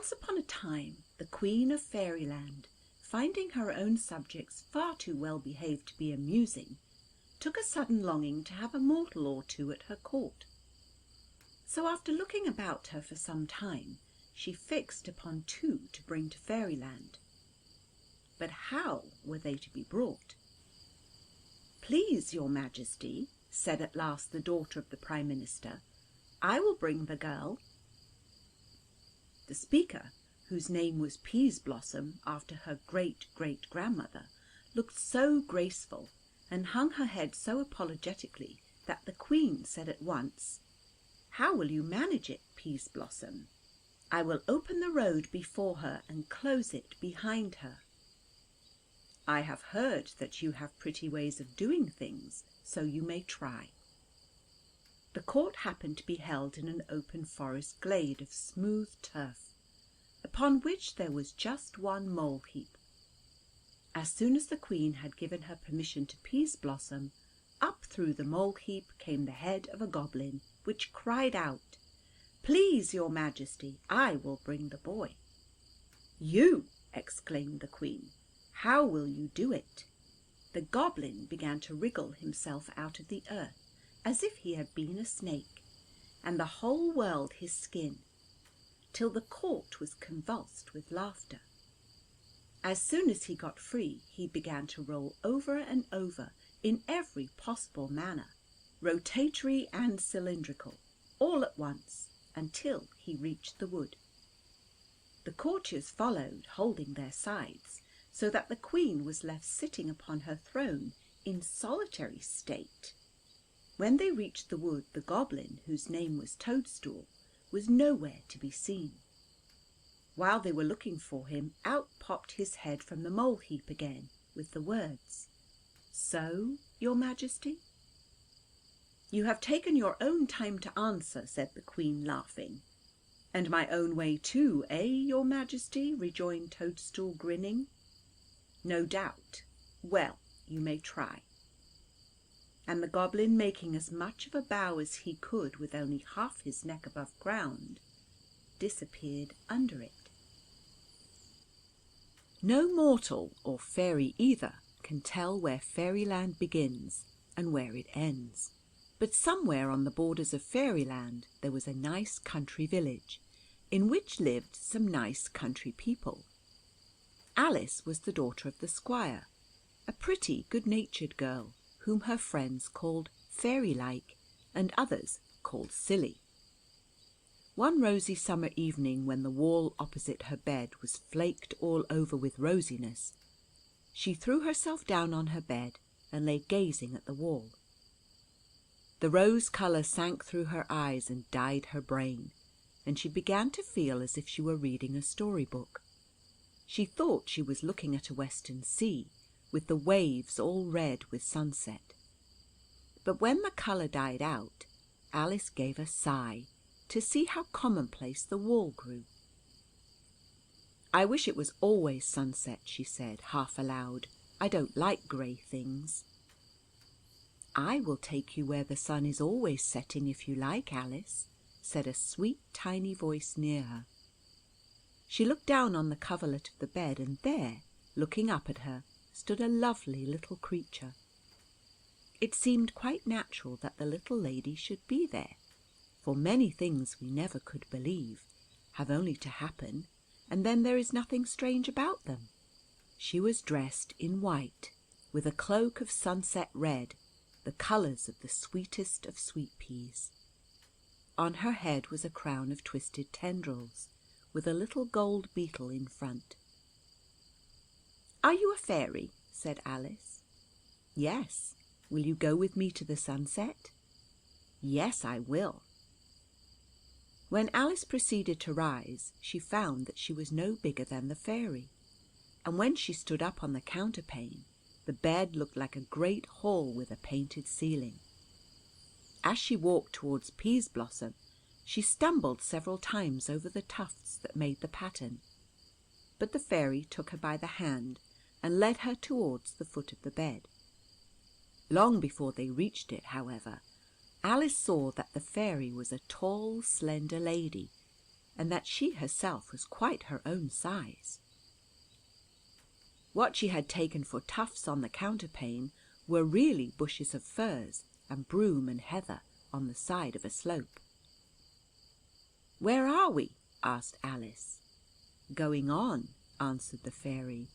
Once upon a time the Queen of Fairyland, finding her own subjects far too well behaved to be amusing, took a sudden longing to have a mortal or two at her court. So after looking about her for some time, she fixed upon 2 to bring to Fairyland. But how were they to be brought? "Please, your Majesty," said at last the daughter of the Prime Minister, "I will bring the girl." The speaker, whose name was Peaseblossom, after her great-great-grandmother, looked so graceful and hung her head so apologetically that the Queen said at once, "How will you manage it, Peaseblossom?" "I will open the road before her and close it behind her." "I have heard that you have pretty ways of doing things, so you may try." The court happened to be held in an open forest glade of smooth turf, upon which there was just one mole heap. As soon as the Queen had given her permission to Peaseblossom, up through the mole heap came the head of a goblin, which cried out, "Please, your Majesty, I will bring the boy." "You!" exclaimed the Queen. "How will you do it?" The goblin began to wriggle himself out of the earth as if he had been a snake, and the whole world his skin, till the court was convulsed with laughter. As soon as he got free he began to roll over and over in every possible manner, rotatory and cylindrical, all at once, until he reached the wood. The courtiers followed, holding their sides, so that the Queen was left sitting upon her throne in solitary state. When they reached the wood, the goblin, whose name was Toadstool, was nowhere to be seen. While they were looking for him, out popped his head from the mole heap again, with the words, "So, your Majesty?" "You have taken your own time to answer," said the Queen, laughing. "And my own way too, eh, your Majesty?" rejoined Toadstool, grinning. "No doubt. Well, you may try." And the goblin, making as much of a bow as he could with only half his neck above ground, disappeared under it. No mortal, or fairy either, can tell where Fairyland begins and where it ends. But somewhere on the borders of Fairyland there was a nice country village, in which lived some nice country people. Alice was the daughter of the squire, a pretty good-natured girl, whom her friends called Fairy-like, and others called Silly. One rosy summer evening, when the wall opposite her bed was flaked all over with rosiness, she threw herself down on her bed and lay gazing at the wall. The rose colour sank through her eyes and dyed her brain, and she began to feel as if she were reading a story-book. She thought she was looking at a western sea, with the waves all red with sunset. But when the colour died out, Alice gave a sigh to see how commonplace the wall grew. "I wish it was always sunset," she said, half aloud. "I don't like grey things." "I will take you where the sun is always setting, if you like, Alice," said a sweet tiny voice near her. She looked down on the coverlet of the bed, and there, looking up at her, stood a lovely little creature. It seemed quite natural that the little lady should be there, for many things we never could believe have only to happen, and then there is nothing strange about them. She was dressed in white, with a cloak of sunset red, the colours of the sweetest of sweet peas. On her head was a crown of twisted tendrils, with a little gold beetle in front. "Are you a fairy?" said Alice. "Yes. Will you go with me to the sunset?" "Yes, I will." When Alice proceeded to rise, she found that she was no bigger than the fairy, and when she stood up on the counterpane, the bed looked like a great hall with a painted ceiling. As she walked towards Peaseblossom, she stumbled several times over the tufts that made the pattern, but the fairy took her by the hand and led her towards the foot of the bed. Long before they reached it, however, Alice saw that the fairy was a tall, slender lady, and that she herself was quite her own size. What she had taken for tufts on the counterpane were really bushes of furze and broom and heather on the side of a slope. "Where are we?" asked Alice. "Going on," answered the fairy.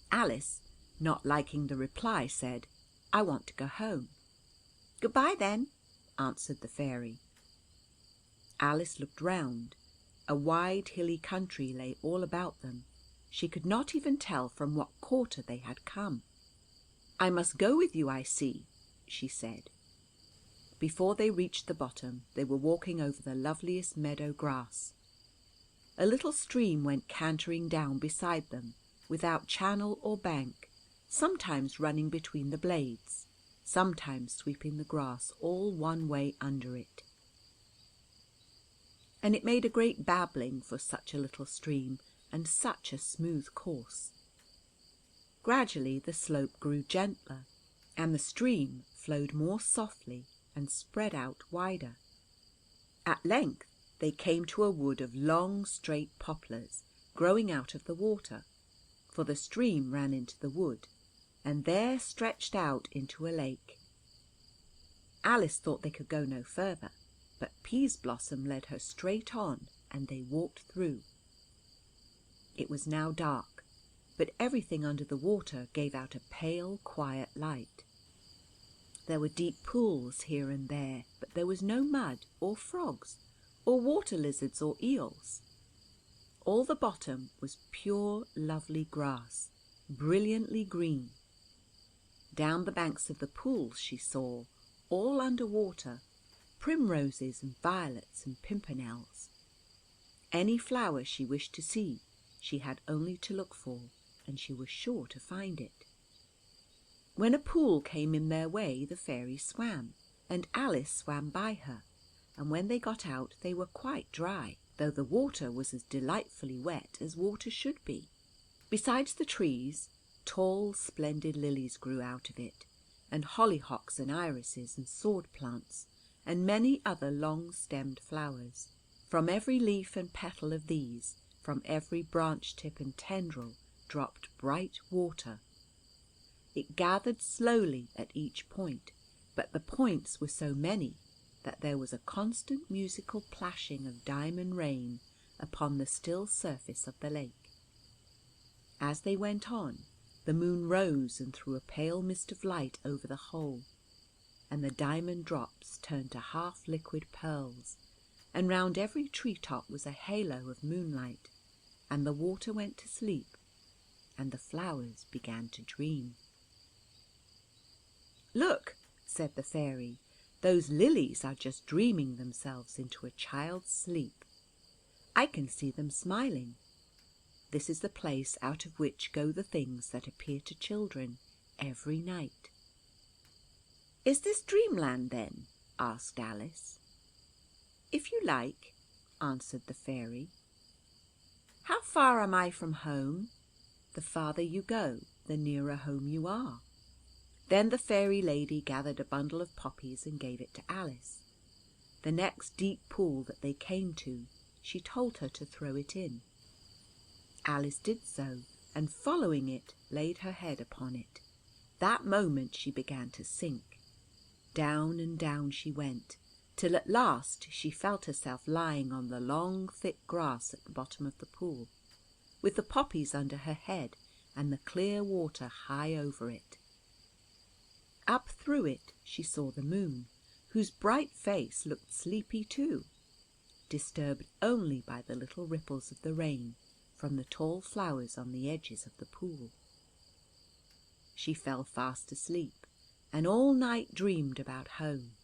Alice, not liking the reply, said, "I want to go home." "Goodbye, then," answered the fairy. Alice looked round. A wide hilly country lay all about them. She could not even tell from what quarter they had come. "I must go with you, I see," she said. Before they reached the bottom, they were walking over the loveliest meadow grass. A little stream went cantering down beside them, without channel or bank, sometimes running between the blades, sometimes sweeping the grass all one way under it. And it made a great babbling for such a little stream, and such a smooth course. Gradually the slope grew gentler, and the stream flowed more softly and spread out wider. At length they came to a wood of long straight poplars growing out of the water, for the stream ran into the wood, and there stretched out into a lake. Alice thought they could go no further, but Peaseblossom led her straight on, and they walked through. It was now dark, but everything under the water gave out a pale, quiet light. There were deep pools here and there, but there was no mud or frogs or water lizards or eels. All the bottom was pure, lovely grass, brilliantly green. Down the banks of the pools she saw, all under water, primroses and violets and pimpernels. Any flower she wished to see, she had only to look for, and she was sure to find it. When a pool came in their way, the fairy swam, and Alice swam by her, and when they got out they were quite dry, though the water was as delightfully wet as water should be. Besides the trees, tall, splendid lilies grew out of it, and hollyhocks and irises and sword plants, and many other long-stemmed flowers. From every leaf and petal of these, from every branch tip and tendril, dropped bright water. It gathered slowly at each point, but the points were so many that there was a constant musical plashing of diamond rain upon the still surface of the lake. As they went on, the moon rose and threw a pale mist of light over the whole, and the diamond drops turned to half-liquid pearls, and round every tree-top was a halo of moonlight, and the water went to sleep, and the flowers began to dream. "Look," said the fairy, "those lilies are just dreaming themselves into a child's sleep. I can see them smiling. This is the place out of which go the things that appear to children every night." "Is this dreamland, then?" asked Alice. "If you like," answered the fairy. "How far am I from home?" "The farther you go, the nearer home you are." Then the fairy lady gathered a bundle of poppies and gave it to Alice. The next deep pool that they came to, she told her to throw it in. Alice did so, and following it, laid her head upon it. That moment she began to sink. Down and down she went, till at last she felt herself lying on the long thick grass at the bottom of the pool, with the poppies under her head and the clear water high over it. Up through it she saw the moon, whose bright face looked sleepy too, disturbed only by the little ripples of the rain from the tall flowers on the edges of the pool. She fell fast asleep, and all night dreamed about home.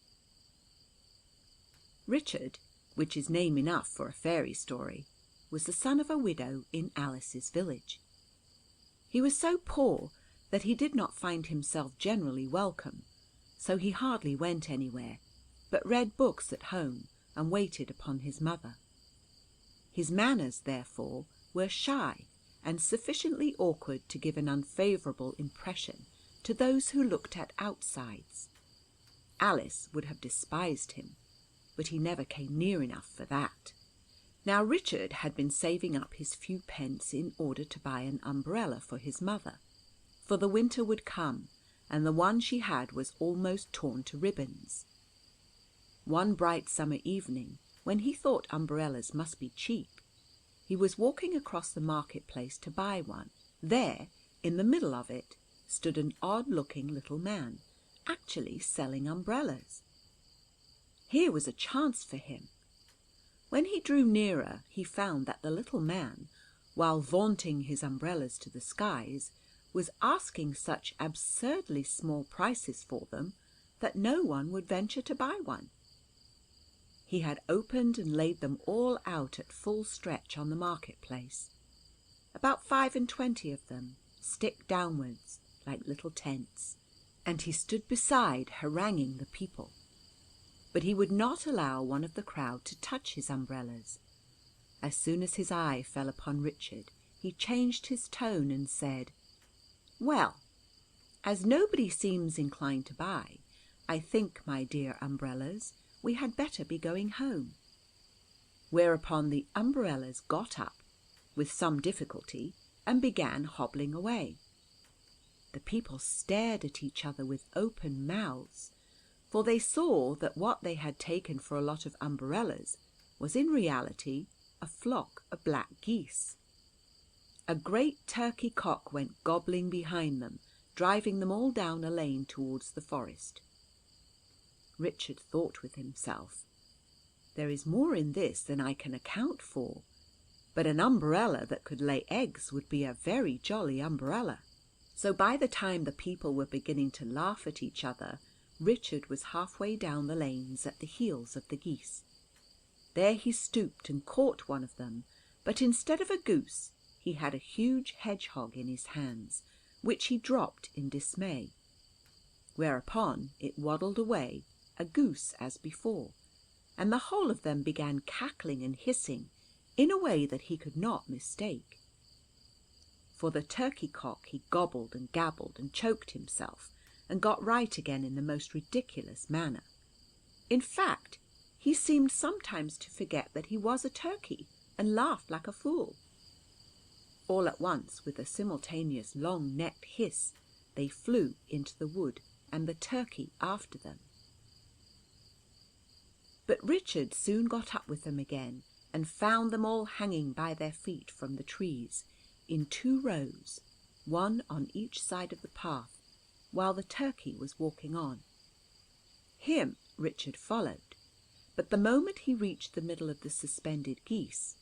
Richard, which is name enough for a fairy story, was the son of a widow in Alice's village. He was so poor that he did not find himself generally welcome, so he hardly went anywhere, but read books at home and waited upon his mother. His manners, therefore, were shy and sufficiently awkward to give an unfavourable impression to those who looked at outsides. Alice would have despised him, but he never came near enough for that. Now Richard had been saving up his few pence in order to buy an umbrella for his mother, for the winter would come, and the one she had was almost torn to ribbons. One bright summer evening, when he thought umbrellas must be cheap, he was walking across the market-place to buy one. There, in the middle of it, stood an odd-looking little man, actually selling umbrellas. Here was a chance for him. When he drew nearer, he found that the little man, while vaunting his umbrellas to the skies, was asking such absurdly small prices for them that no one would venture to buy one. He had opened and laid them all out at full stretch on the market-place, about 25 of them, stick downwards, like little tents, and he stood beside, haranguing the people. But he would not allow one of the crowd to touch his umbrellas. As soon as his eye fell upon Richard, he changed his tone and said, "Well, as nobody seems inclined to buy, I think, my dear umbrellas, we had better be going home." Whereupon the umbrellas got up, with some difficulty, and began hobbling away. The people stared at each other with open mouths, for they saw that what they had taken for a lot of umbrellas was in reality a flock of black geese. A great turkey cock went gobbling behind them, driving them all down a lane towards the forest. Richard thought with himself, "There is more in this than I can account for, but an umbrella that could lay eggs would be a very jolly umbrella." So by the time the people were beginning to laugh at each other, Richard was halfway down the lanes at the heels of the geese. There he stooped and caught one of them, but instead of a goose he had a huge hedgehog in his hands, which he dropped in dismay. Whereupon it waddled away, a goose as before, and the whole of them began cackling and hissing in a way that he could not mistake. For the turkey cock he gobbled and gabbled and choked himself, and got right again in the most ridiculous manner. In fact, he seemed sometimes to forget that he was a turkey, and laughed like a fool. All at once, with a simultaneous long-necked hiss, they flew into the wood, and the turkey after them. But Richard soon got up with them again, and found them all hanging by their feet from the trees, in 2 rows, one on each side of the path, while the turkey was walking on. Him Richard followed, but the moment he reached the middle of the suspended geese,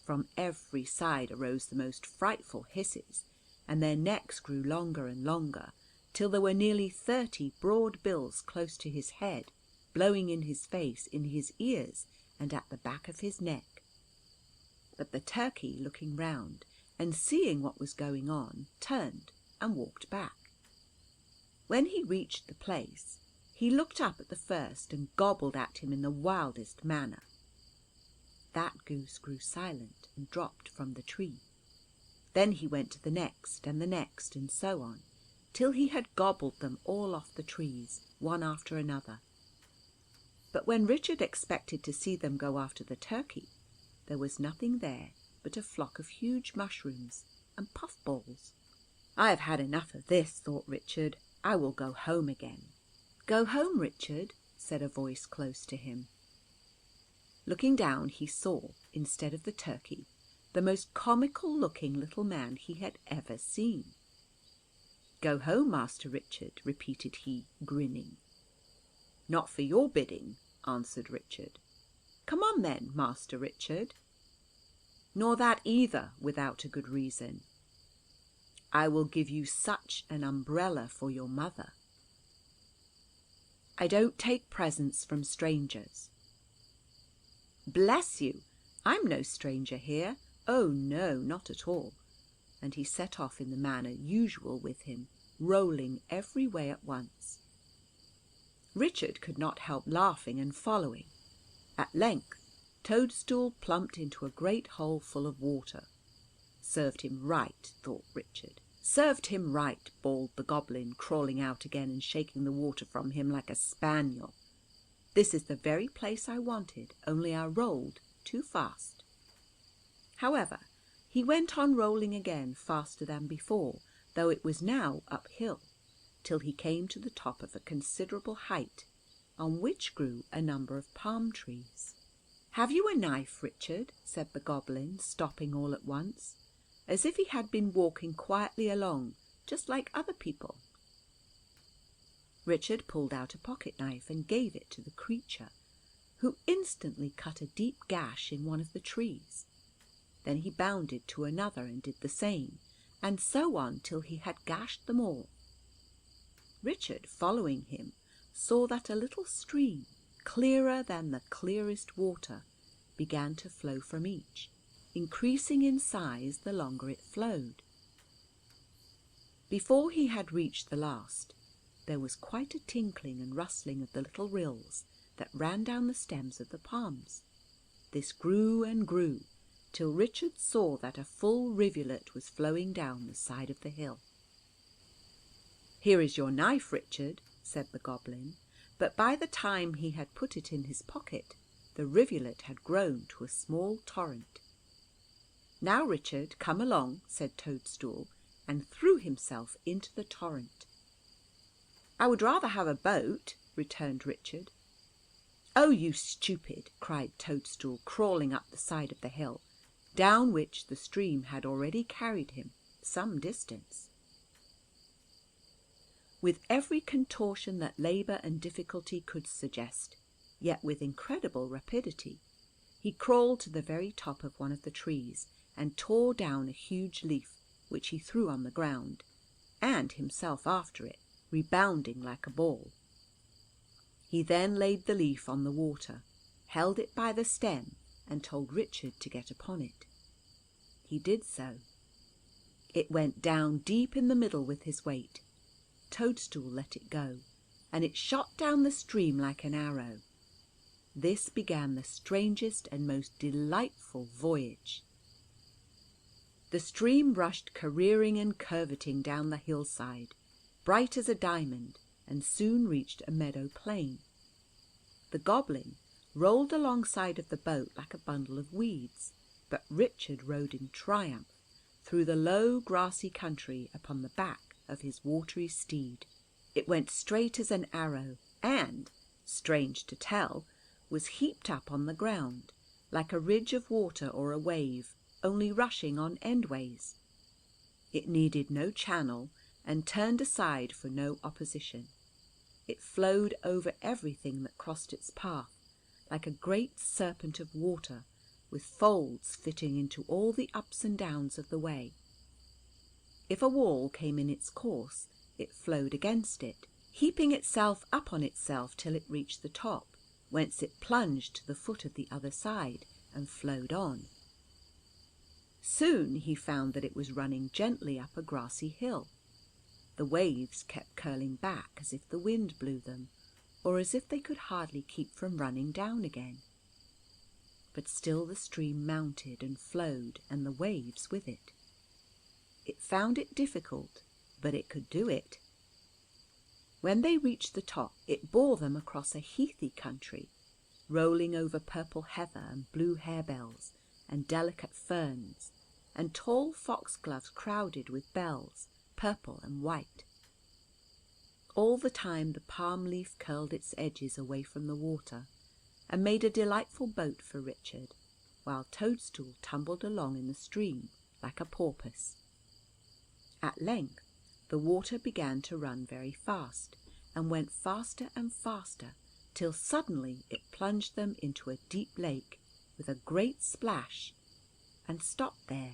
from every side arose the most frightful hisses, and their necks grew longer and longer, till there were nearly 30 broad bills close to his head, blowing in his face, in his ears, and at the back of his neck. But the turkey, looking round and seeing what was going on, turned and walked back. When he reached the place, he looked up at the first and gobbled at him in the wildest manner. That goose grew silent and dropped from the tree. Then he went to the next, and so on, till he had gobbled them all off the trees, one after another. But when Richard expected to see them go after the turkey, there was nothing there but a flock of huge mushrooms and puff-balls. "I have had enough of this," thought Richard. "I will go home again." "Go home, Richard," said a voice close to him. Looking down, he saw, instead of the turkey, the most comical-looking little man he had ever seen. "Go home, Master Richard," repeated he, grinning. "Not for your bidding," answered Richard. "Come on then, Master Richard." "Nor that either, without a good reason." "I will give you such an umbrella for your mother." "I don't take presents from strangers." "Bless you, I'm no stranger here. Oh no, not at all." And he set off in the manner usual with him, rolling every way at once. Richard could not help laughing and following. At length Toadstool plumped into a great hole full of water. "Served him right," thought Richard. "Served him right," bawled the goblin, crawling out again and shaking the water from him like a spaniel. "This is the very place I wanted, only I rolled too fast." However, he went on rolling again faster than before, though it was now uphill, till he came to the top of a considerable height, on which grew a number of palm trees. "Have you a knife, Richard?" said the goblin, stopping all at once, as if he had been walking quietly along, just like other people. Richard pulled out a pocket knife and gave it to the creature, who instantly cut a deep gash in one of the trees. Then he bounded to another and did the same, and so on till he had gashed them all. Richard, following him, saw that a little stream, clearer than the clearest water, began to flow from each, increasing in size the longer it flowed. Before he had reached the last, there was quite a tinkling and rustling of the little rills that ran down the stems of the palms. This grew and grew, till Richard saw that a full rivulet was flowing down the side of the hill. "Here is your knife, Richard," said the goblin, but by the time he had put it in his pocket, the rivulet had grown to a small torrent. "Now, Richard, come along," said Toadstool, and threw himself into the torrent. "I would rather have a boat," returned Richard. "Oh, you stupid!" cried Toadstool, crawling up the side of the hill, down which the stream had already carried him some distance. With every contortion that labour and difficulty could suggest, yet with incredible rapidity, he crawled to the very top of one of the trees, and tore down a huge leaf, which he threw on the ground, and himself after it, rebounding like a ball. He then laid the leaf on the water, held it by the stem, and told Richard to get upon it. He did so. It went down deep in the middle with his weight. Toadstool let it go, and it shot down the stream like an arrow. This began the strangest and most delightful voyage. The stream rushed careering and curveting down the hillside, bright as a diamond, and soon reached a meadow plain. The goblin rolled alongside of the boat like a bundle of weeds, but Richard rode in triumph through the low grassy country upon the back of his watery steed. It went straight as an arrow, and, strange to tell, was heaped up on the ground, like a ridge of water or a wave, only rushing on endways. It needed no channel, and turned aside for no opposition. It flowed over everything that crossed its path, like a great serpent of water, with folds fitting into all the ups and downs of the way. If a wall came in its course, it flowed against it, heaping itself up on itself till it reached the top, whence it plunged to the foot of the other side, and flowed on. Soon he found that it was running gently up a grassy hill. The waves kept curling back as if the wind blew them, or as if they could hardly keep from running down again. But still the stream mounted and flowed, and the waves with it. It found it difficult, but it could do it. When they reached the top, it bore them across a heathy country, rolling over purple heather and blue harebells and delicate ferns, and tall foxgloves crowded with bells, purple and white. All the time the palm leaf curled its edges away from the water, and made a delightful boat for Richard, while Toadstool tumbled along in the stream like a porpoise. At length the water began to run very fast, and went faster and faster, till suddenly it plunged them into a deep lake with a great splash, and stopped there.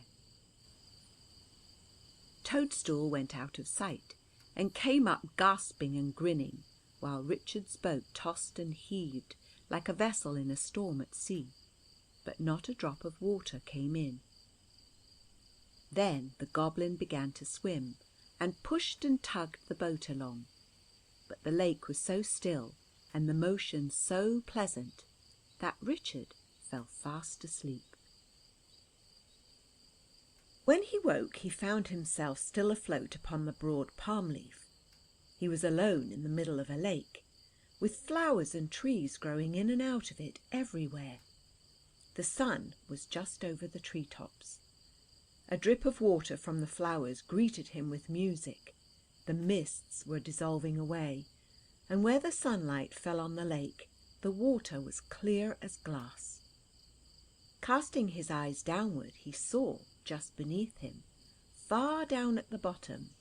Toadstool went out of sight, and came up gasping and grinning, while Richard's boat tossed and heaved like a vessel in a storm at sea, but not a drop of water came in. Then the goblin began to swim, and pushed and tugged the boat along, but the lake was so still, and the motion so pleasant, that Richard fell fast asleep. When he woke, he found himself still afloat upon the broad palm leaf. He was alone in the middle of a lake, with flowers and trees growing in and out of it everywhere. The sun was just over the treetops. A drip of water from the flowers greeted him with music. The mists were dissolving away, and where the sunlight fell on the lake, the water was clear as glass. Casting his eyes downward, he saw, just beneath him, far down at the bottom,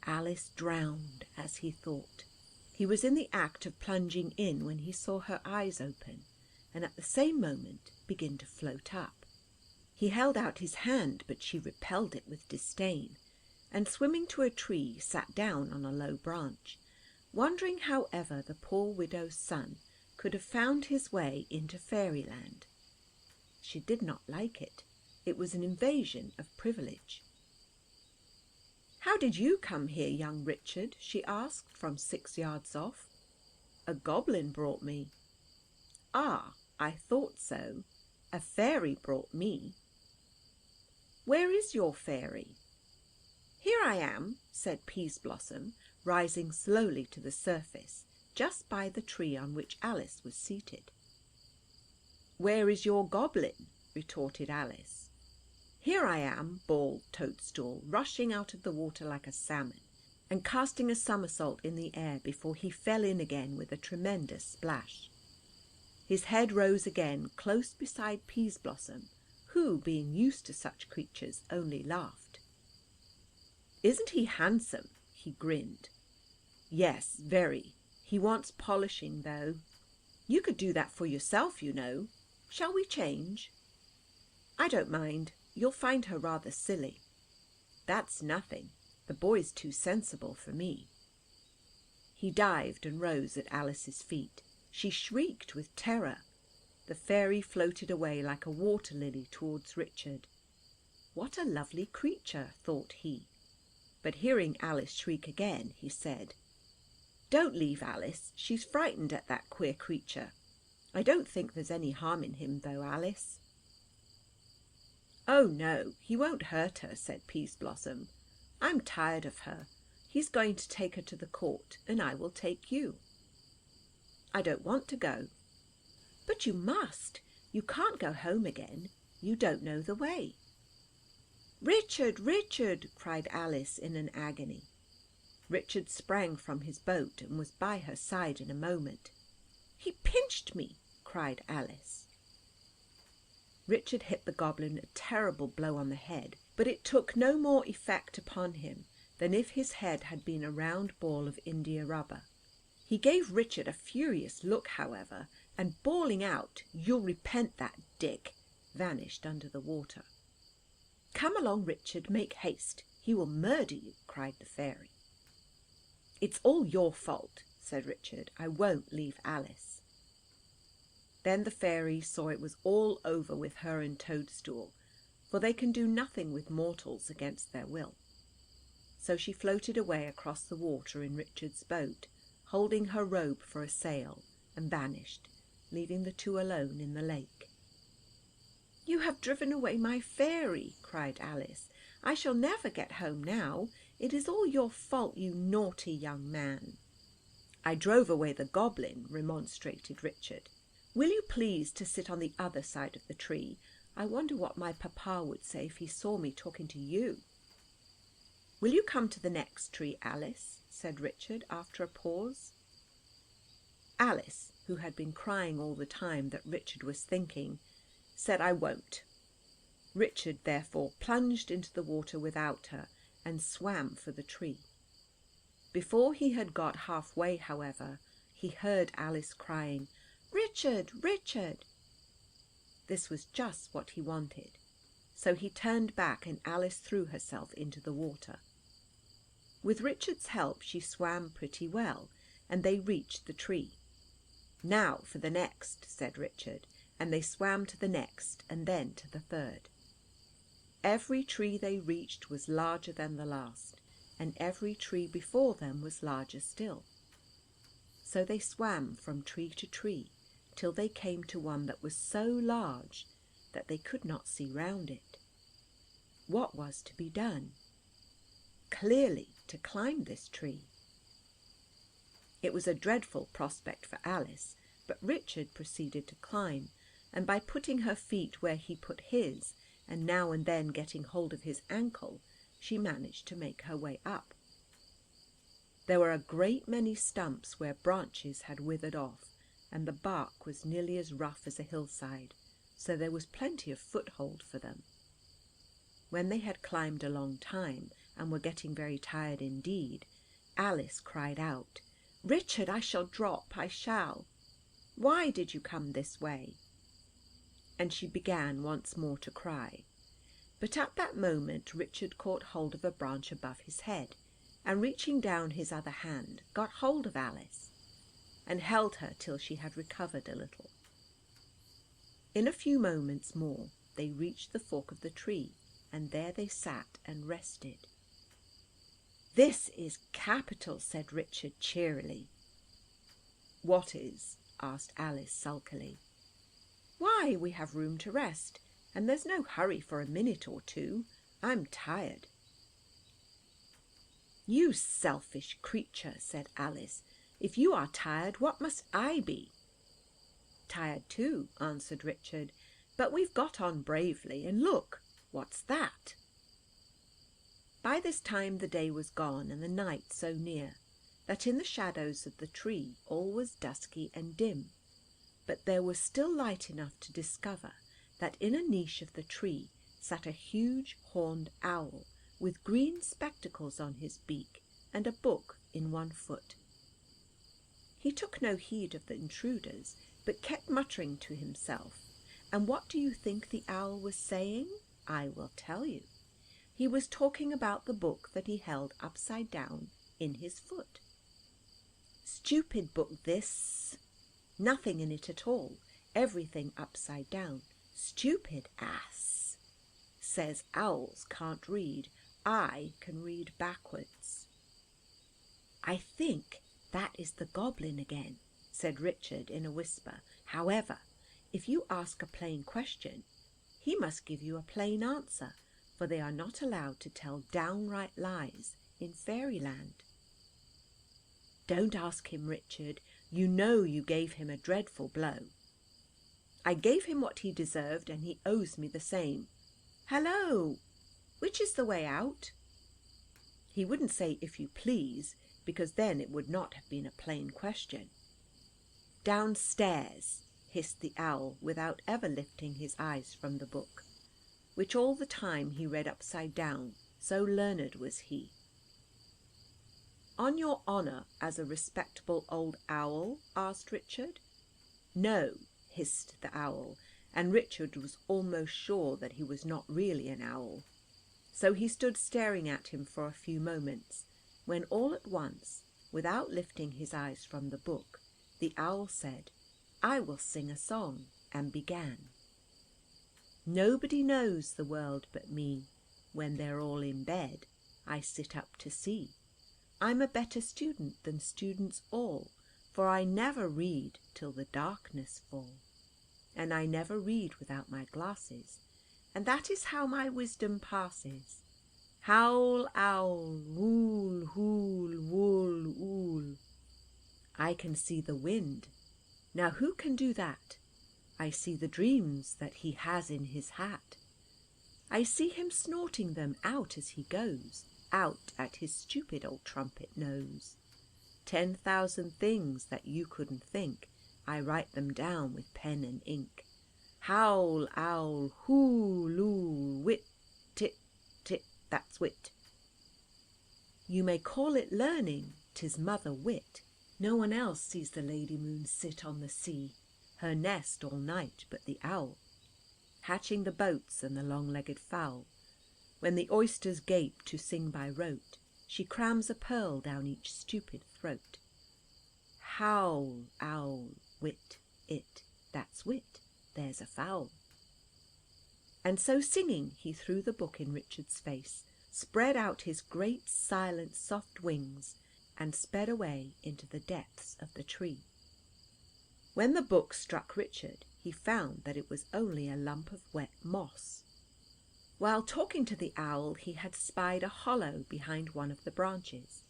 Alice drowned, as he thought. He was in the act of plunging in when he saw her eyes open, and at the same moment begin to float up. He held out his hand, but she repelled it with disdain, and swimming to a tree, sat down on a low branch, wondering how ever the poor widow's son could have found his way into fairyland. She did not like it. It was an invasion of privilege. "How did you come here, young Richard?" she asked from 6 yards off. "A goblin brought me." "Ah, I thought so. A fairy brought me." "Where is your fairy?" "Here I am," said Peaseblossom, rising slowly to the surface, just by the tree on which Alice was seated. "Where is your goblin?" retorted Alice. "Here I am," bawled Toadstool, rushing out of the water like a salmon, and casting a somersault in the air before he fell in again with a tremendous splash. His head rose again close beside Peaseblossom, who, being used to such creatures, only laughed. "Isn't he handsome?" he grinned. "Yes, very. He wants polishing, though. You could do that for yourself, you know. Shall we change?" "I don't mind. You'll find her rather silly." "That's nothing. The boy's too sensible for me." He dived and rose at Alice's feet. She shrieked with terror. The fairy floated away like a water lily towards Richard. "What a lovely creature," thought he. But hearing Alice shriek again, he said, "Don't leave Alice. She's frightened at that queer creature. I don't think there's any harm in him, though, Alice." "Oh, no, he won't hurt her," said Peaseblossom. "I'm tired of her. He's going to take her to the court, and I will take you." "I don't want to go." "But you must. You can't go home again. You don't know the way." "Richard, Richard!" cried Alice in an agony. Richard sprang from his boat and was by her side in a moment. "He pinched me!" cried Alice. Richard hit the goblin a terrible blow on the head, but it took no more effect upon him than if his head had been a round ball of India rubber. He gave Richard a furious look, however, and bawling out, "You'll repent that, Dick," vanished under the water. "Come along, Richard, make haste. He will murder you," cried the fairy. "It's all your fault," said Richard. "I won't leave Alice." Then the fairy saw it was all over with her and Toadstool, for they can do nothing with mortals against their will. So she floated away across the water in Richard's boat, holding her robe for a sail, and vanished, leaving the two alone in the lake. "You have driven away my fairy," cried Alice. "I shall never get home now. It is all your fault, you naughty young man." "I drove away the goblin," remonstrated Richard. "Will you please to sit on the other side of the tree? I wonder what my papa would say if he saw me talking to you." "Will you come to the next tree, Alice?" said Richard after a pause. Alice, who had been crying all the time that Richard was thinking, said, "I won't." Richard therefore plunged into the water without her and swam for the tree. Before he had got halfway, however, he heard Alice crying, "Richard, Richard!" This was just what he wanted, so he turned back and Alice threw herself into the water. With Richard's help she swam pretty well, and they reached the tree. "Now for the next," said Richard, and they swam to the next and then to the third. Every tree they reached was larger than the last, and every tree before them was larger still. So they swam from tree to tree till they came to one that was so large that they could not see round it. What was to be done? Clearly to climb this tree. It was a dreadful prospect for Alice, but Richard proceeded to climb, and by putting her feet where he put his, and now and then getting hold of his ankle, she managed to make her way up. There were a great many stumps where branches had withered off, and the bark was nearly as rough as a hillside, so there was plenty of foothold for them. When they had climbed a long time, and were getting very tired indeed, Alice cried out, "Richard, I shall drop, I shall. Why did you come this way?" And she began once more to cry. But at that moment Richard caught hold of a branch above his head, and reaching down his other hand, got hold of Alice, and held her till she had recovered a little. In a few moments more they reached the fork of the tree, and there they sat and rested. "This is capital," said Richard cheerily. "What is?" asked Alice sulkily. "Why, we have room to rest, and there's no hurry for a minute or two. I'm tired." "You selfish creature," said Alice. "If you are tired, what must I be?" "Tired too," answered Richard, "but we've got on bravely, and look, what's that?" By this time the day was gone, and the night so near, that in the shadows of the tree all was dusky and dim, but there was still light enough to discover that in a niche of the tree sat a huge horned owl, with green spectacles on his beak, and a book in one foot. He took no heed of the intruders, but kept muttering to himself, and what do you think the owl was saying? I will tell you. He was talking about the book that he held upside down in his foot. "Stupid book this, nothing in it at all, everything upside down. Stupid ass. Says owls can't read. I can read backwards." "I think that is the goblin again," said Richard in a whisper. "However, if you ask a plain question, he must give you a plain answer, for they are not allowed to tell downright lies in fairyland." "Don't ask him, Richard. You know you gave him a dreadful blow." "I gave him what he deserved, and he owes me the same. Hallo! Which is the way out?" He wouldn't say "if you please," because then it would not have been a plain question. "Downstairs," hissed the owl, without ever lifting his eyes from the book, which all the time he read upside down, so learned was he. "On your honour as a respectable old owl?" asked Richard. "No," hissed the owl, and Richard was almost sure that he was not really an owl. So he stood staring at him for a few moments, when all at once, without lifting his eyes from the book, the owl said, "I will sing a song," and began. "Nobody knows the world but me. When they're all in bed, I sit up to see. I'm a better student than students all, for I never read till the darkness fall. And I never read without my glasses, and that is how my wisdom passes. Howl, owl, wool, hool, wool, ool. I can see the wind. Now who can do that? I see the dreams that he has in his hat. I see him snorting them out as he goes, out at his stupid old trumpet nose. 10,000 things that you couldn't think, I write them down with pen and ink. Howl, owl, hool, ool, wit, tit, tit, that's wit. You may call it learning, 'tis mother wit. No one else sees the Lady Moon sit on the sea, her nest all night but the owl, hatching the boats and the long-legged fowl. When the oysters gape to sing by rote, she crams a pearl down each stupid throat. Howl, owl, wit, it, that's wit, there's a fowl." And so singing, he threw the book in Richard's face, spread out his great silent soft wings, and sped away into the depths of the tree. When the book struck Richard, he found that it was only a lump of wet moss. While talking to the owl, he had spied a hollow behind one of the branches.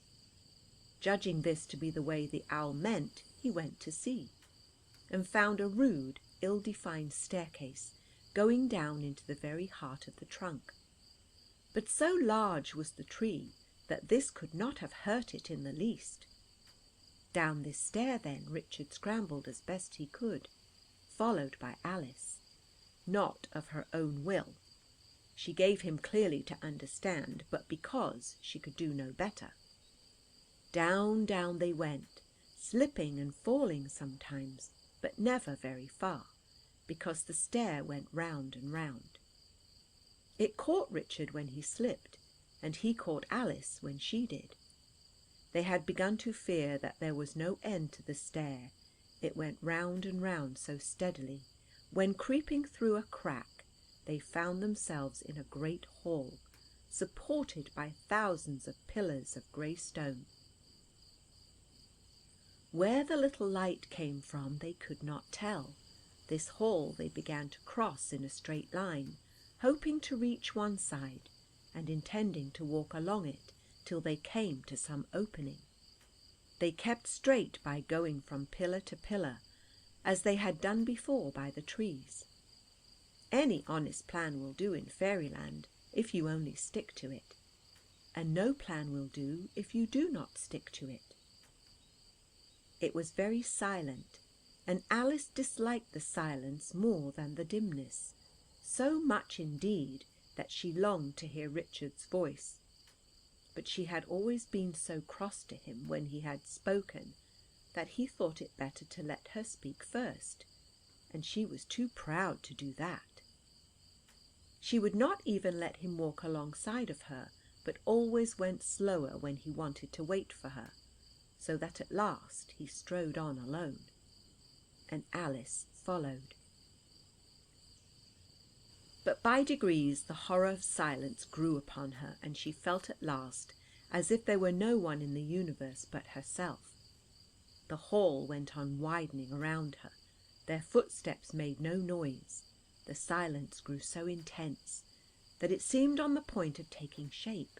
Judging this to be the way the owl meant, he went to see, and found a rude, ill-defined staircase going down into the very heart of the trunk. But so large was the tree that this could not have hurt it in the least. Down this stair then Richard scrambled as best he could, followed by Alice, not of her own will. She gave him clearly to understand, but because she could do no better. Down, down they went, slipping and falling sometimes, but never very far, because the stair went round and round. It caught Richard when he slipped, and he caught Alice when she did. They had begun to fear that there was no end to the stair, it went round and round so steadily, when creeping through a crack they found themselves in a great hall, supported by thousands of pillars of grey stone. Where the little light came from they could not tell. This hall they began to cross in a straight line, hoping to reach one side, and intending to walk along it till they came to some opening. They kept straight by going from pillar to pillar, as they had done before by the trees. Any honest plan will do in fairyland if you only stick to it, and no plan will do if you do not stick to it. It was very silent, and Alice disliked the silence more than the dimness, so much indeed that she longed to hear Richard's voice. But she had always been so cross to him when he had spoken that he thought it better to let her speak first, and she was too proud to do that. She would not even let him walk alongside of her, but always went slower when he wanted to wait for her, so that at last he strode on alone, and Alice followed. But by degrees the horror of silence grew upon her, and she felt at last as if there were no one in the universe but herself. The hall went on widening around her. Their footsteps made no noise. The silence grew so intense that it seemed on the point of taking shape.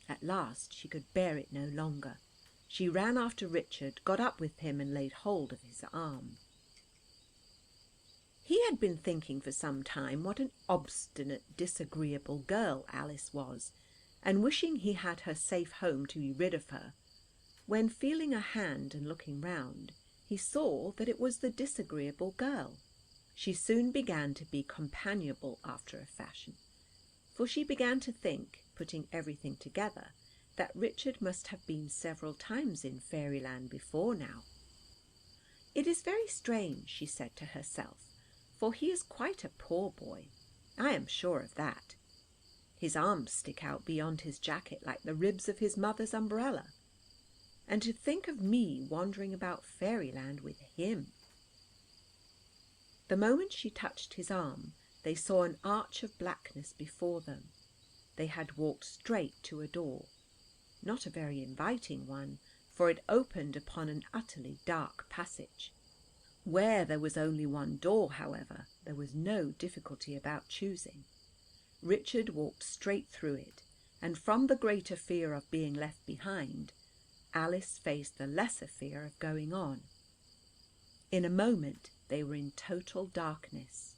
At last she could bear it no longer. She ran after Richard, got up with him, and laid hold of his arm. He had been thinking for some time what an obstinate, disagreeable girl Alice was, and wishing he had her safe home to be rid of her, when, feeling a hand and looking round, he saw that it was the disagreeable girl. She soon began to be companionable after a fashion, for she began to think, putting everything together, that Richard must have been several times in fairyland before now. "It is very strange," she said to herself, "for he is quite a poor boy. I am sure of that. His arms stick out beyond his jacket like the ribs of his mother's umbrella. And to think of me wandering about fairyland with him!" The moment she touched his arm, they saw an arch of blackness before them. They had walked straight to a door, not a very inviting one, for it opened upon an utterly dark passage. Where there was only one door, however, there was no difficulty about choosing. Richard walked straight through it, and from the greater fear of being left behind, Alice faced the lesser fear of going on. In a moment they were in total darkness.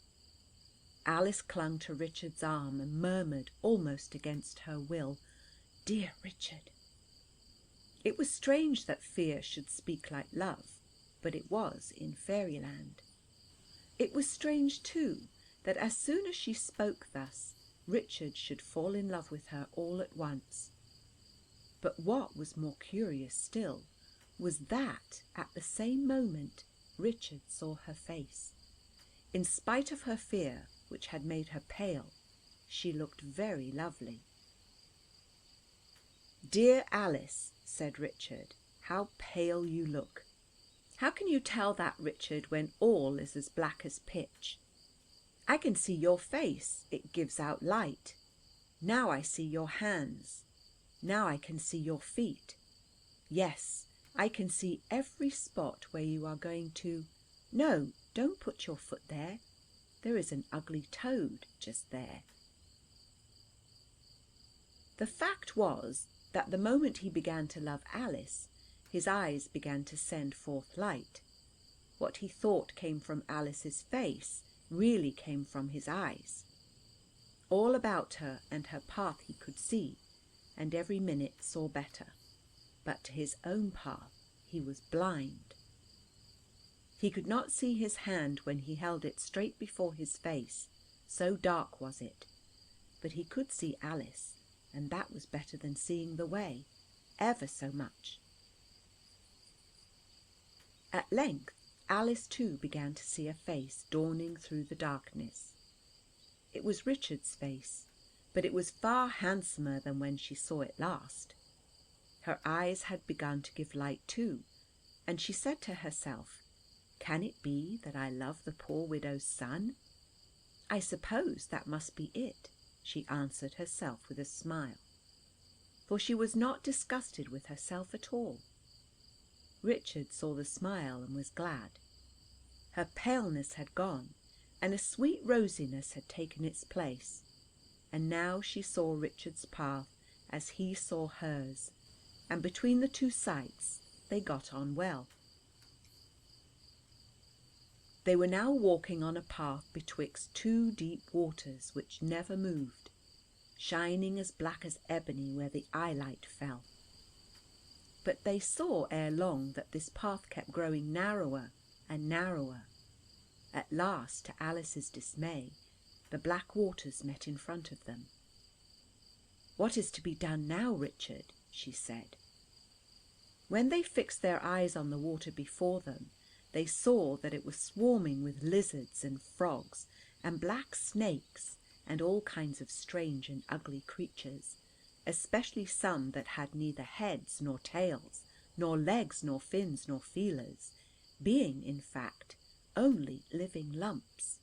Alice clung to Richard's arm and murmured, almost against her will, "Dear Richard." It was strange that fear should speak like love, but it was in fairyland. It was strange, too, that as soon as she spoke thus, Richard should fall in love with her all at once. But what was more curious still was that, at the same moment, Richard saw her face. In spite of her fear, which had made her pale, she looked very lovely. "Dear Alice," said Richard, "how pale you look. How can you tell that, Richard, when all is as black as pitch? I can see your face, it gives out light. Now I see your hands. Now I can see your feet. Yes, I can see every spot where you are going to... No, don't put your foot there. There is an ugly toad just there." The fact was that the moment he began to love Alice, his eyes began to send forth light. What he thought came from Alice's face really came from his eyes. All about her and her path he could see, and every minute saw better. But to his own path he was blind. He could not see his hand when he held it straight before his face, so dark was it. But he could see Alice, and that was better than seeing the way, ever so much. At length Alice too began to see a face dawning through the darkness. It was Richard's face, but it was far handsomer than when she saw it last. Her eyes had begun to give light too, and she said to herself, "Can it be that I love the poor widow's son? I suppose that must be it," she answered herself with a smile, for she was not disgusted with herself at all. Richard saw the smile and was glad. Her paleness had gone, and a sweet rosiness had taken its place, and now she saw Richard's path as he saw hers, and between the two sights they got on well. They were now walking on a path betwixt two deep waters which never moved, shining as black as ebony where the eye-light fell. But they saw ere long that this path kept growing narrower and narrower. At last, to Alice's dismay, the black waters met in front of them. "What is to be done now, Richard?" she said. When they fixed their eyes on the water before them, they saw that it was swarming with lizards and frogs and black snakes and all kinds of strange and ugly creatures, especially some that had neither heads nor tails, nor legs nor fins nor feelers, being, in fact, only living lumps.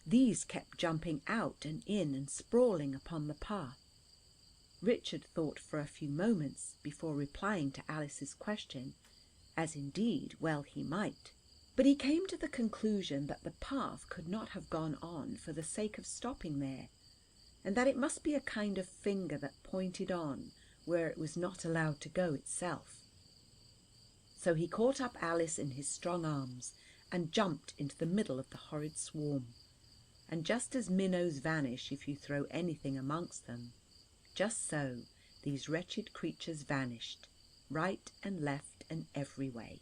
These kept jumping out and in and sprawling upon the path. Richard thought for a few moments before replying to Alice's question, as indeed well he might. But he came to the conclusion that the path could not have gone on for the sake of stopping there, and that it must be a kind of finger that pointed on where it was not allowed to go itself. So he caught up Alice in his strong arms and jumped into the middle of the horrid swarm. And just as minnows vanish if you throw anything amongst them, just so these wretched creatures vanished, right and left and every way.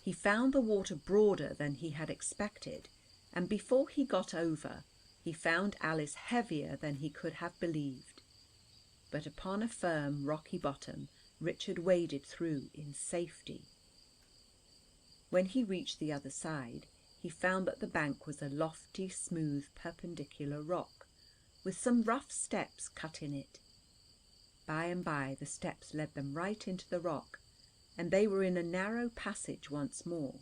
He found the water broader than he had expected, and before he got over, he found Alice heavier than he could have believed. But upon a firm, rocky bottom, Richard waded through in safety. When he reached the other side, he found that the bank was a lofty, smooth, perpendicular rock, with some rough steps cut in it. By and by the steps led them right into the rock, and they were in a narrow passage once more,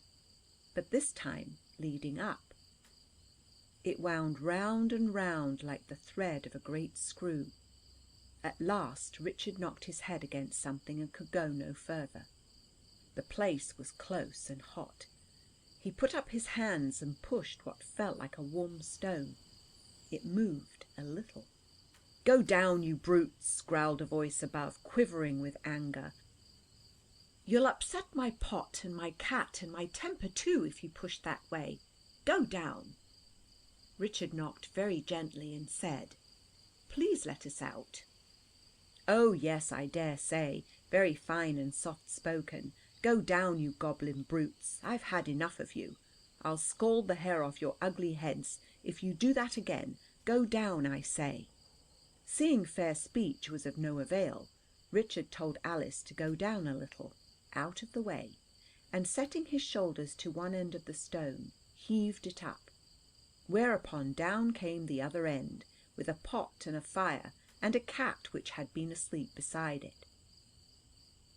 but this time leading up. It wound round and round like the thread of a great screw. At last Richard knocked his head against something and could go no further. The place was close and hot. He put up his hands and pushed what felt like a warm stone. It moved a little. "Go down, you brutes," growled a voice above, quivering with anger. "You'll upset my pot and my cat and my temper too if you push that way. Go down." Richard knocked very gently and said, "Please let us out." "Oh yes, I dare say, very fine and soft spoken. Go down, you goblin brutes. I've had enough of you. I'll scald the hair off your ugly heads if you do that again. Go down, I say." Seeing fair speech was of no avail, Richard told Alice to go down a little, out of the way, and setting his shoulders to one end of the stone, heaved it up, whereupon down came the other end, with a pot and a fire, and a cat which had been asleep beside it.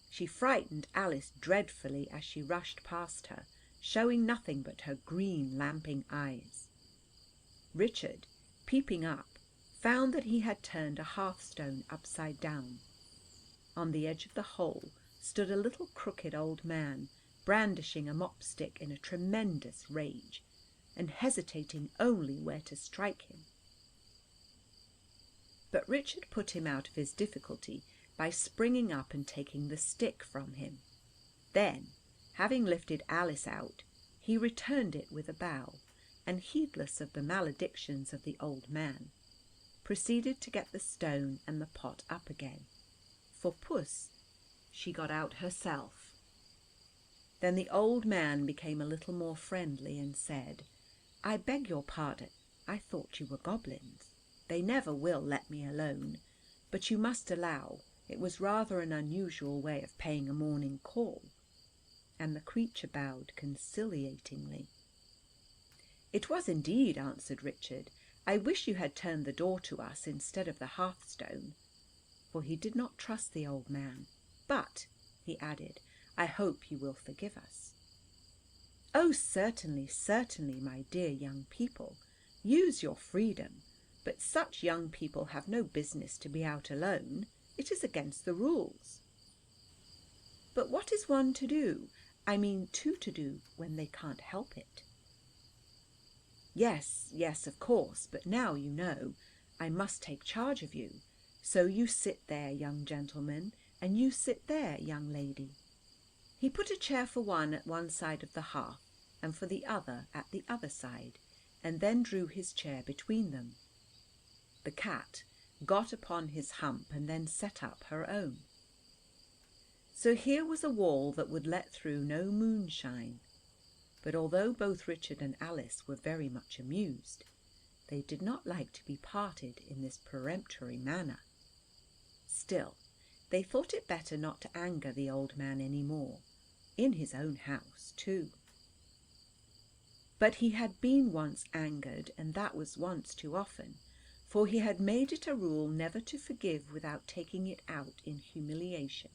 She frightened Alice dreadfully as she rushed past her, showing nothing but her green lamping eyes. Richard, peeping up, found that he had turned a hearthstone upside down. On the edge of the hole stood a little crooked old man, brandishing a mop-stick in a tremendous rage, and hesitating only where to strike him. But Richard put him out of his difficulty by springing up and taking the stick from him. Then, having lifted Alice out, He returned it with a bow, and heedless of the maledictions of the old man, proceeded to get the stone and the pot up again. For puss she got out herself. Then the old man became a little more friendly and said, "I beg your pardon, I thought you were goblins. They never will let me alone, but you must allow it was rather an unusual way of paying a morning call." And the creature bowed conciliatingly. "It was indeed," answered Richard. "I wish you had turned the door to us instead of the hearthstone." For he did not trust the old man. "But," he added, "I hope you will forgive us." "Oh, certainly, certainly, my dear young people. Use your freedom. But such young people have no business to be out alone. It is against the rules." "But what is one to do? I mean two to do when they can't help it?" "Yes, yes, of course. But now, you know, I must take charge of you. So you sit there, young gentleman, and you sit there, young lady." He put a chair for one at one side of the hearth, and for the other at the other side, and then drew his chair between them. The cat got upon his hump and then set up her own. So here was a wall that would let through no moonshine. But although both Richard and Alice were very much amused, they did not like to be parted in this peremptory manner. Still, they thought it better not to anger the old man any more, in his own house too. But he had been once angered, and that was once too often, for he had made it a rule never to forgive without taking it out in humiliation.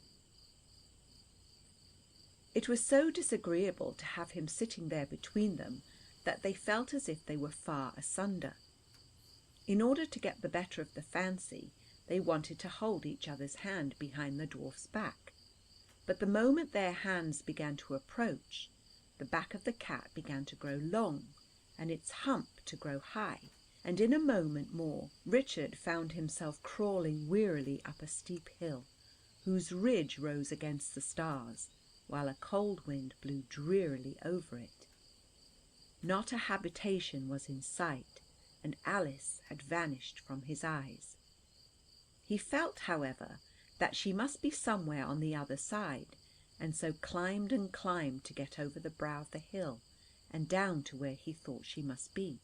It was so disagreeable to have him sitting there between them that they felt as if they were far asunder. In order to get the better of the fancy, they wanted to hold each other's hand behind the dwarf's back. But the moment their hands began to approach, the back of the cat began to grow long, and its hump to grow high, and in a moment more Richard found himself crawling wearily up a steep hill, whose ridge rose against the stars, while a cold wind blew drearily over it. Not a habitation was in sight, and Alice had vanished from his eyes. He felt, however, that she must be somewhere on the other side, and so climbed and climbed to get over the brow of the hill and down to where he thought she must be.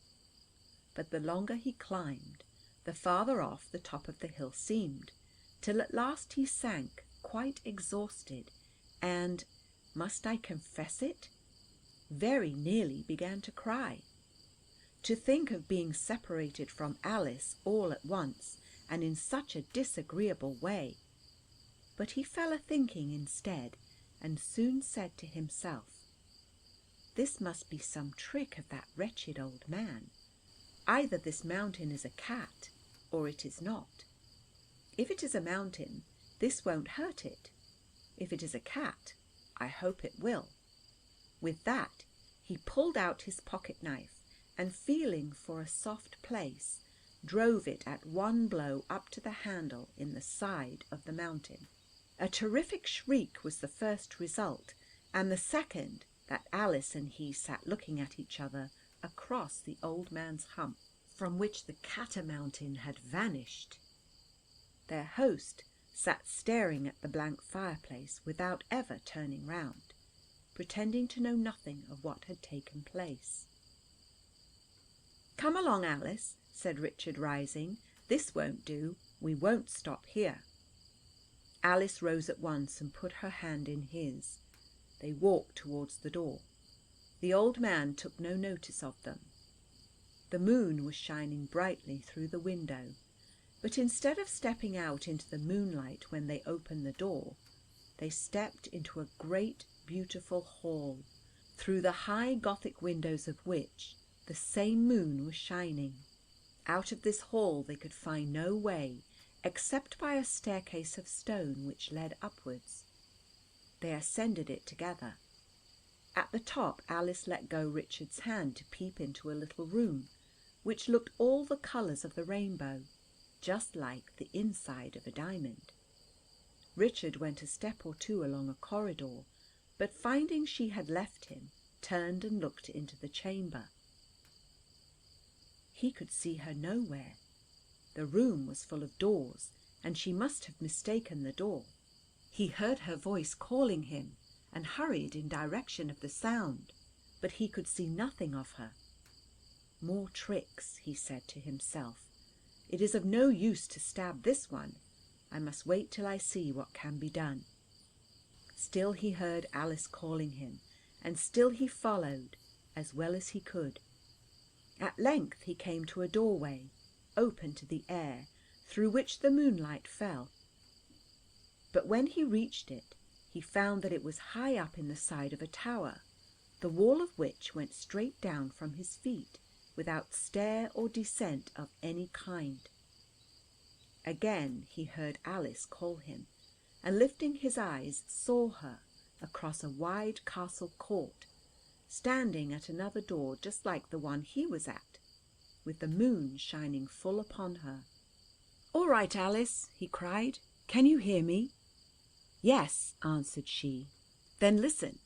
But the longer he climbed, the farther off the top of the hill seemed, till at last he sank quite exhausted, and, must I confess it, very nearly began to cry. To think of being separated from Alice all at once, and in such a disagreeable way! But he fell a-thinking instead, and soon said to himself, "This must be some trick of that wretched old man. Either this mountain is a cat, or it is not. If it is a mountain, this won't hurt it. If it is a cat, I hope it will." With that he pulled out his pocket-knife, and feeling for a soft place, drove it at one blow up to the handle in the side of the mountain. A terrific shriek was the first result, and the second, that Alice and he sat looking at each other across the old man's hump, from which the cat-a-mountain had vanished. Their host sat staring at the blank fireplace without ever turning round, pretending to know nothing of what had taken place. "Come along, Alice," said Richard, rising. "This won't do. We won't stop here." Alice rose at once and put her hand in his. They walked towards the door. The old man took no notice of them. The moon was shining brightly through the window, but instead of stepping out into the moonlight when they opened the door, they stepped into a great beautiful hall, through the high Gothic windows of which the same moon was shining. Out of this hall they could find no way, except by a staircase of stone which led upwards. They ascended it together. At the top Alice let go Richard's hand to peep into a little room, which looked all the colours of the rainbow, just like the inside of a diamond. Richard went a step or two along a corridor, but finding she had left him, turned and looked into the chamber. He could see her nowhere. The room was full of doors, and she must have mistaken the door. He heard her voice calling him, and hurried in direction of the sound, but he could see nothing of her. "More tricks," he said to himself. "It is of no use to stab this one. I must wait till I see what can be done." Still he heard Alice calling him, and still he followed as well as he could. At length he came to a doorway, open to the air, through which the moonlight fell. But when he reached it, he found that it was high up in the side of a tower, the wall of which went straight down from his feet, without stair or descent of any kind. Again he heard Alice call him, and lifting his eyes saw her across a wide castle court, standing at another door just like the one he was at, with the moon shining full upon her. "All right, Alice," he cried. "Can you hear me?" "Yes," answered she. "Then listen.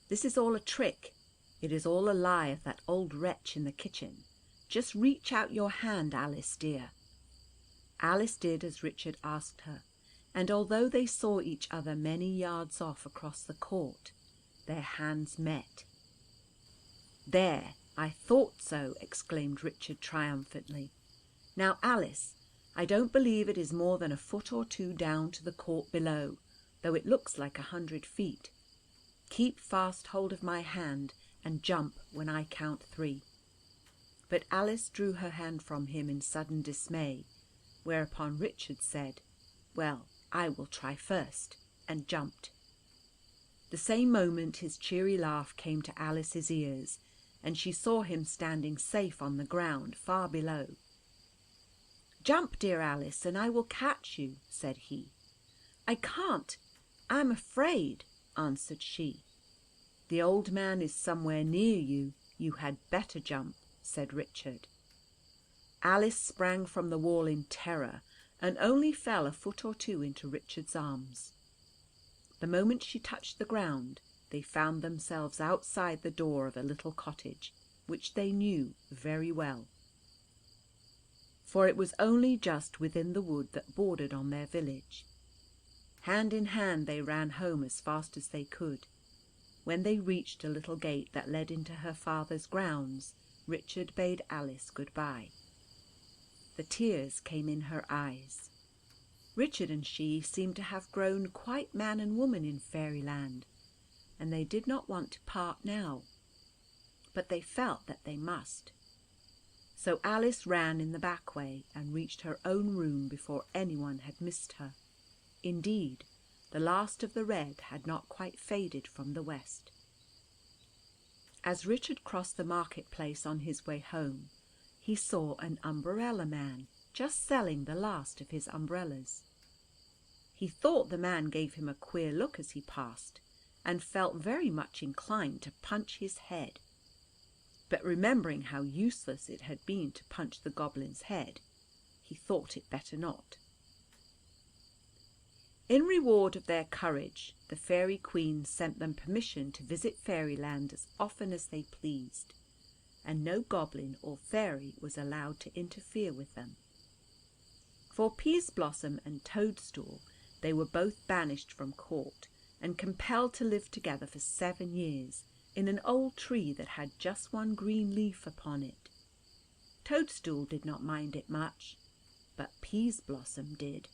This is all a trick. It is all a lie of that old wretch in the kitchen. Just reach out your hand, Alice dear." Alice did as Richard asked her, and although they saw each other many yards off across the court, their hands met. "There, I thought so," exclaimed Richard triumphantly. "Now, Alice, I don't believe it is more than a foot or two down to the court below, though it looks like 100 feet. Keep fast hold of my hand and jump when I count 3. But Alice drew her hand from him in sudden dismay, whereupon Richard said, "Well, I will try first," and jumped. The same moment his cheery laugh came to Alice's ears, and she saw him standing safe on the ground far below. "Jump, dear Alice, and I will catch you," said he. "I can't. I am afraid," answered she. "The old man is somewhere near you. You had better jump," said Richard. Alice sprang from the wall in terror, and only fell a foot or two into Richard's arms. The moment she touched the ground, they found themselves outside the door of a little cottage, which they knew very well, for it was only just within the wood that bordered on their village. Hand in hand they ran home as fast as they could. When they reached a little gate that led into her father's grounds, Richard bade Alice good-bye. The tears came in her eyes. Richard and she seemed to have grown quite man and woman in fairyland, and they did not want to part now, but they felt that they must. So Alice ran in the back way and reached her own room before anyone had missed her. Indeed, the last of the red had not quite faded from the west. As Richard crossed the market-place on his way home, he saw an umbrella man just selling the last of his umbrellas. He thought the man gave him a queer look as he passed, and felt very much inclined to punch his head. But remembering how useless it had been to punch the goblin's head, he thought it better not. In reward of their courage, the fairy queen sent them permission to visit fairyland as often as they pleased, and no goblin or fairy was allowed to interfere with them. For Peaseblossom and Toadstool, they were both banished from court and compelled to live together for 7 years in an old tree that had just one green leaf upon it. Toadstool did not mind it much, but Peaseblossom did.